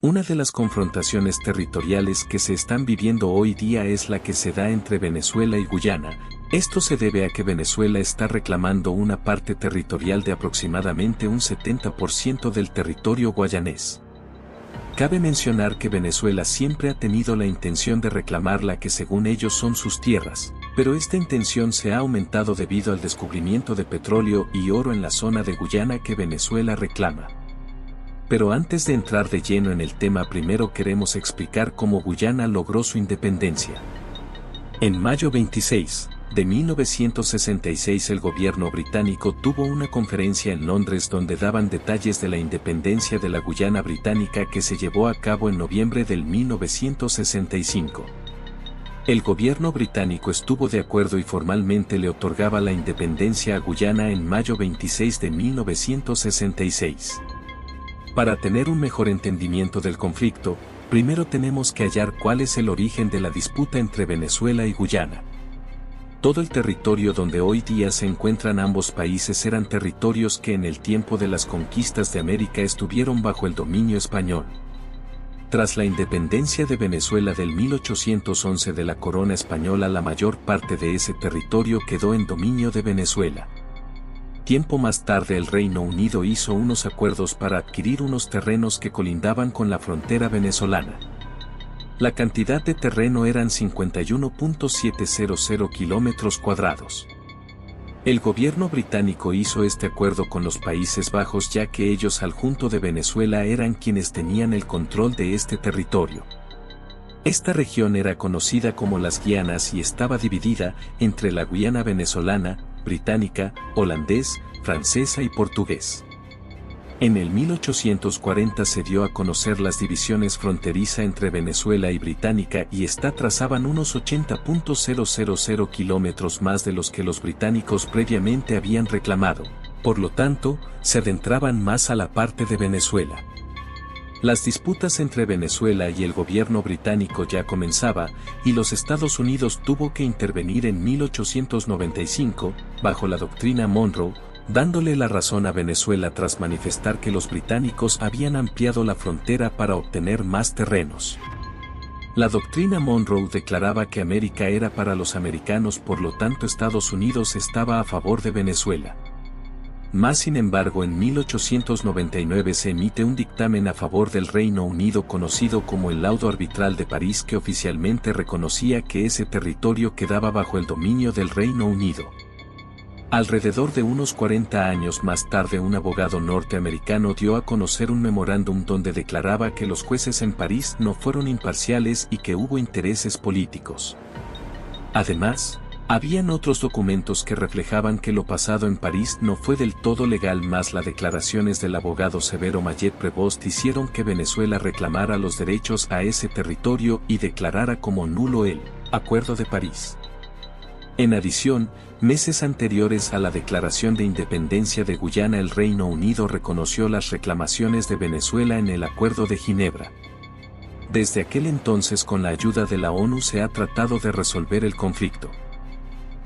Una de las confrontaciones territoriales que se están viviendo hoy día es la que se da entre Venezuela y Guyana. Esto se debe a que Venezuela está reclamando una parte territorial de aproximadamente un 70% del territorio guayanés. Cabe mencionar que Venezuela siempre ha tenido la intención de reclamar la que según ellos son sus tierras, pero esta intención se ha aumentado debido al descubrimiento de petróleo y oro en la zona de Guyana que Venezuela reclama. Pero antes de entrar de lleno en el tema, primero queremos explicar cómo Guyana logró su independencia. En mayo 26 de 1966 el gobierno británico tuvo una conferencia en Londres donde daban detalles de la independencia de la Guyana británica que se llevó a cabo en noviembre del 1965. El gobierno británico estuvo de acuerdo y formalmente le otorgaba la independencia a Guyana en mayo 26 de 1966. Para tener un mejor entendimiento del conflicto, primero tenemos que hallar cuál es el origen de la disputa entre Venezuela y Guyana. Todo el territorio donde hoy día se encuentran ambos países eran territorios que en el tiempo de las conquistas de América estuvieron bajo el dominio español. Tras la independencia de Venezuela del 1811 de la corona española, la mayor parte de ese territorio quedó en dominio de Venezuela. Tiempo más tarde el Reino Unido hizo unos acuerdos para adquirir unos terrenos que colindaban con la frontera venezolana. La cantidad de terreno eran 51.700 kilómetros cuadrados. El gobierno británico hizo este acuerdo con los Países Bajos ya que ellos al junto de Venezuela eran quienes tenían el control de este territorio. Esta región era conocida como las Guianas y estaba dividida entre la Guyana venezolana, británica, holandés, francesa y portugués. En el 1840 se dio a conocer las divisiones fronteriza entre Venezuela y británica y esta trazaban unos 80.000 kilómetros más de los que los británicos previamente habían reclamado, por lo tanto, se adentraban más a la parte de Venezuela. Las disputas entre Venezuela y el gobierno británico ya comenzaba, y los Estados Unidos tuvo que intervenir en 1895, bajo la doctrina Monroe, dándole la razón a Venezuela tras manifestar que los británicos habían ampliado la frontera para obtener más terrenos. La doctrina Monroe declaraba que América era para los americanos, por lo tanto Estados Unidos estaba a favor de Venezuela. Sin embargo, en 1899 se emite un dictamen a favor del Reino Unido conocido como el Laudo Arbitral de París que oficialmente reconocía que ese territorio quedaba bajo el dominio del Reino Unido. Alrededor de unos 40 años más tarde un abogado norteamericano dio a conocer un memorándum donde declaraba que los jueces en París no fueron imparciales y que hubo intereses políticos. Además, habían otros documentos que reflejaban que lo pasado en París no fue del todo legal, más las declaraciones del abogado Severo Mayet Prevost hicieron que Venezuela reclamara los derechos a ese territorio y declarara como nulo el Acuerdo de París. En adición, meses anteriores a la declaración de independencia de Guyana, el Reino Unido reconoció las reclamaciones de Venezuela en el Acuerdo de Ginebra. Desde aquel entonces, con la ayuda de la ONU, se ha tratado de resolver el conflicto.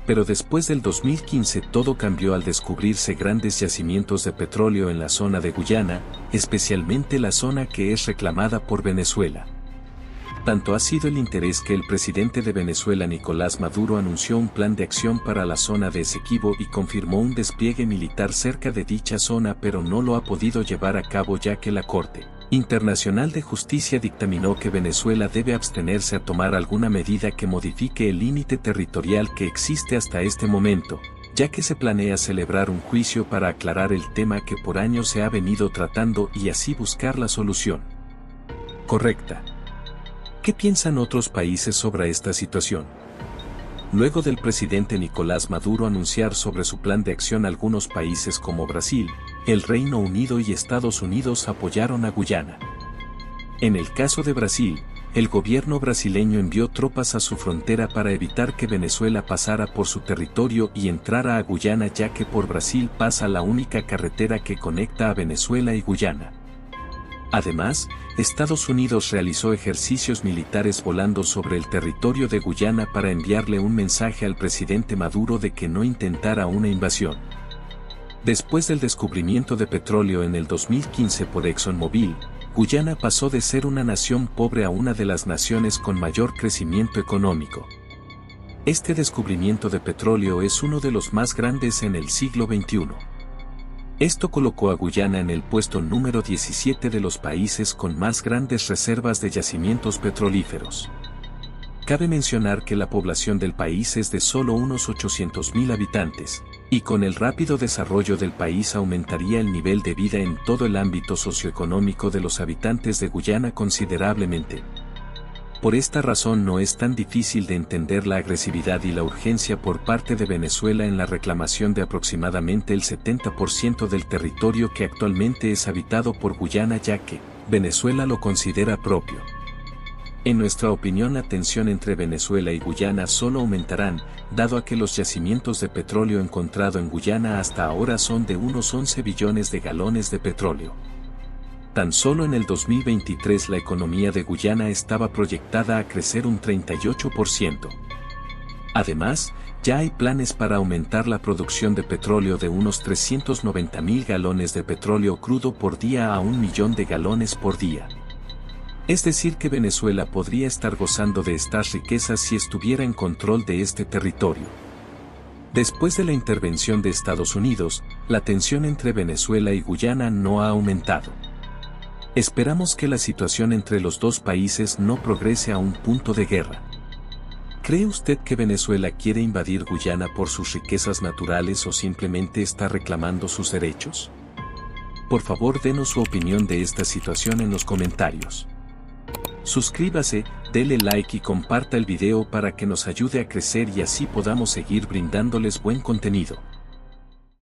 Pero después del 2015 todo cambió al descubrirse grandes yacimientos de petróleo en la zona de Guyana, especialmente la zona que es reclamada por Venezuela. Tanto ha sido el interés que el presidente de Venezuela, Nicolás Maduro, anunció un plan de acción para la zona de Esequibo y confirmó un despliegue militar cerca de dicha zona, pero no lo ha podido llevar a cabo ya que la Corte Internacional de Justicia dictaminó que Venezuela debe abstenerse a tomar alguna medida que modifique el límite territorial que existe hasta este momento, ya que se planea celebrar un juicio para aclarar el tema que por años se ha venido tratando y así buscar la solución correcta. ¿Qué piensan otros países sobre esta situación? Luego del presidente Nicolás Maduro anunciar sobre su plan de acción, algunos países como Brasil, el Reino Unido y Estados Unidos apoyaron a Guyana. En el caso de Brasil, el gobierno brasileño envió tropas a su frontera para evitar que Venezuela pasara por su territorio y entrara a Guyana, ya que por Brasil pasa la única carretera que conecta a Venezuela y Guyana. Además, Estados Unidos realizó ejercicios militares volando sobre el territorio de Guyana para enviarle un mensaje al presidente Maduro de que no intentara una invasión. Después del descubrimiento de petróleo en el 2015 por ExxonMobil, Guyana pasó de ser una nación pobre a una de las naciones con mayor crecimiento económico. Este descubrimiento de petróleo es uno de los más grandes en el siglo XXI. Esto colocó a Guyana en el puesto número 17 de los países con más grandes reservas de yacimientos petrolíferos. Cabe mencionar que la población del país es de solo unos 800.000 habitantes, y con el rápido desarrollo del país aumentaría el nivel de vida en todo el ámbito socioeconómico de los habitantes de Guyana considerablemente. Por esta razón no es tan difícil de entender la agresividad y la urgencia por parte de Venezuela en la reclamación de aproximadamente el 70% del territorio que actualmente es habitado por Guyana, ya que Venezuela lo considera propio. En nuestra opinión, la tensión entre Venezuela y Guyana solo aumentarán, dado a que los yacimientos de petróleo encontrado en Guyana hasta ahora son de unos 11 billones de galones de petróleo. Tan solo en el 2023 la economía de Guyana estaba proyectada a crecer un 38%. Además, ya hay planes para aumentar la producción de petróleo de unos 390.000 galones de petróleo crudo por día a 1 millón de galones por día. Es decir que Venezuela podría estar gozando de estas riquezas si estuviera en control de este territorio. Después de la intervención de Estados Unidos, la tensión entre Venezuela y Guyana no ha aumentado. Esperamos que la situación entre los dos países no progrese a un punto de guerra. ¿Cree usted que Venezuela quiere invadir Guyana por sus riquezas naturales o simplemente está reclamando sus derechos? Por favor, denos su opinión de esta situación en los comentarios. Suscríbase, dele like y comparta el video para que nos ayude a crecer y así podamos seguir brindándoles buen contenido.